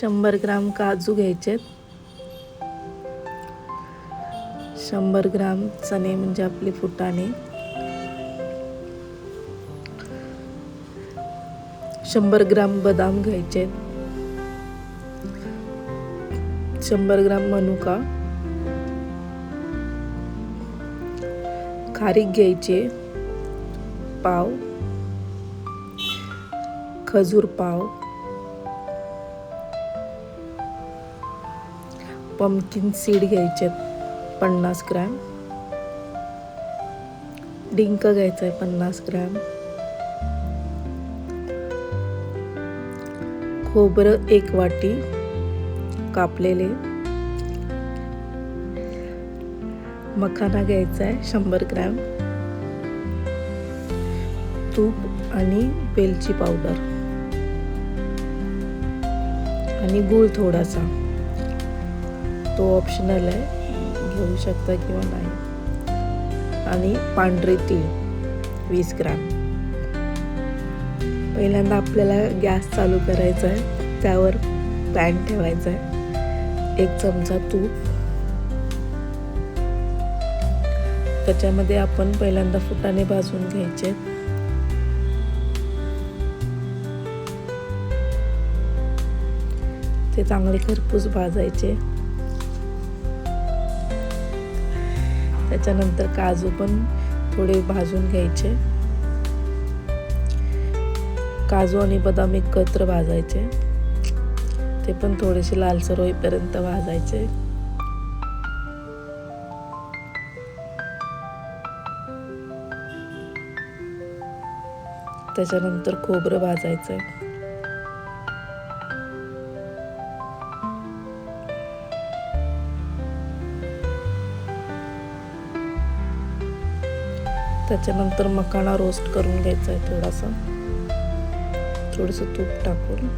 100 ग्राम काजू घ्यायचे, 100 ग्राम चणे म्हणजे आपले फुटाणे, 100 ग्राम बदाम घ्यायचे, 100 ग्राम मनुका, खारीक घ्यायचे पाव, खजूर पाव, पंपकिन सीड घ्यायचे 50 ग्राम, डिंक घ्यायचा आहे 50 ग्राम, खोबरं 1 वाटी कापलेले, मखाना घ्यायचा आहे 100 ग्राम, तूप आणि वेलची पावडर आणि गूळ थोडासा, तो ऑप्शनल आहे, घेऊ शकता किंवा नाही, आणि पांढरे तीळ 20 ग्राम. पहिल्यांदा आपल्याला गॅस चालू करायचा आहे, त्यावर पॅन ठेवायचा आहे, 1 चमचा तूप, त्याच्यामध्ये आपण पहिल्यांदा फुटाणे भाजून घ्यायचे, ते चांगले खरपूस भाजायचे. त्याच्यानंतर काजू पण थोडे भाजून घ्यायचे, काजू आणि बदाम एकत्र भाजायचे, ते पण थोडेसे लालसर होईपर्यंत भाजायचे. त्याच्यानंतर खोबरं भाजायचं, त्याच्यानंतर मखाना रोस्ट करून घ्यायचा आहे, थोडंसं तूप टाकून.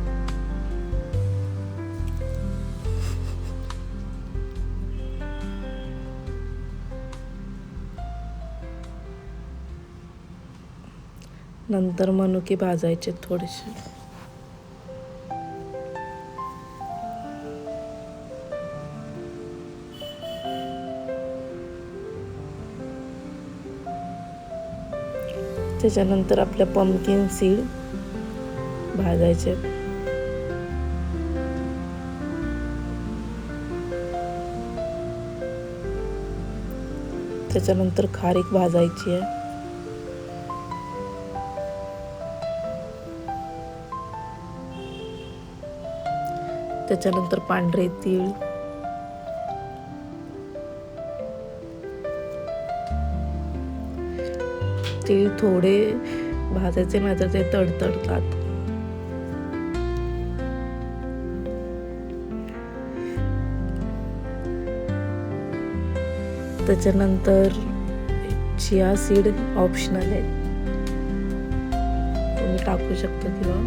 नंतर मनुके भाजायचे थोडेसे. त्याच्यानंतर आपल्या पंपकिन सीड भाजायचे, त्याच्यानंतर खारीक भाजायची आहे, त्याच्यानंतर पांढरे तीळ, तीळ थोडे भाजायचे, नाहीतर ते तडतडतात. त्याच्यानंतर चिया सीड ऑप्शनल आहे, तुम्ही टाकू शकता किंवा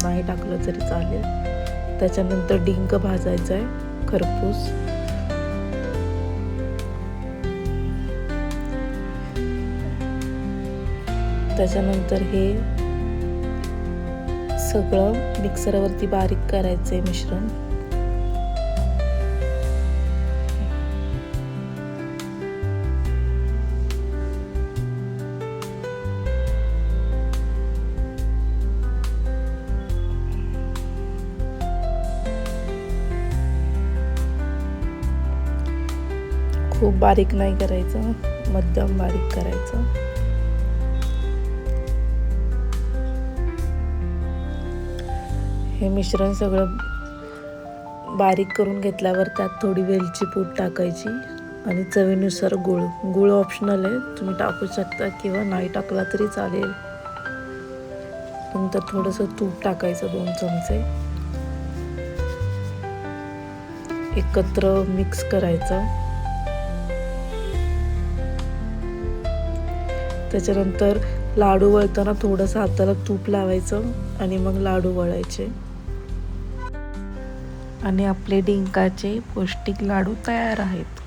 नाही टाकलं तरी चालेल. त्याच्यानंतर डिंक भाजायचा आहे खरपूस, त्याच्यानंतर हे सगळं मिक्सरवरती बारीक करायचंय मिश्रण. खूप बारीक नाही करायचं, मध्यम बारीक करायचं. हे मिश्रण सगळं बारीक करून घेतल्यावर त्यात थोडी वेलची पूड टाकायची आणि चवीनुसार गूळ ऑप्शनल आहे, तुम्ही टाकू शकता किंवा नाही टाकला तरी चालेल. नंतर थोडंसं तूप टाकायचं 2 चमचे, एकत्र मिक्स करायचं. त्याच्यानंतर लाडू वळताना थोडंसं हाताला तूप लावायचं आणि मग लाडू वळायचे आणि आपले डिंकाचे पौष्टिक लाडू तयार आहेत.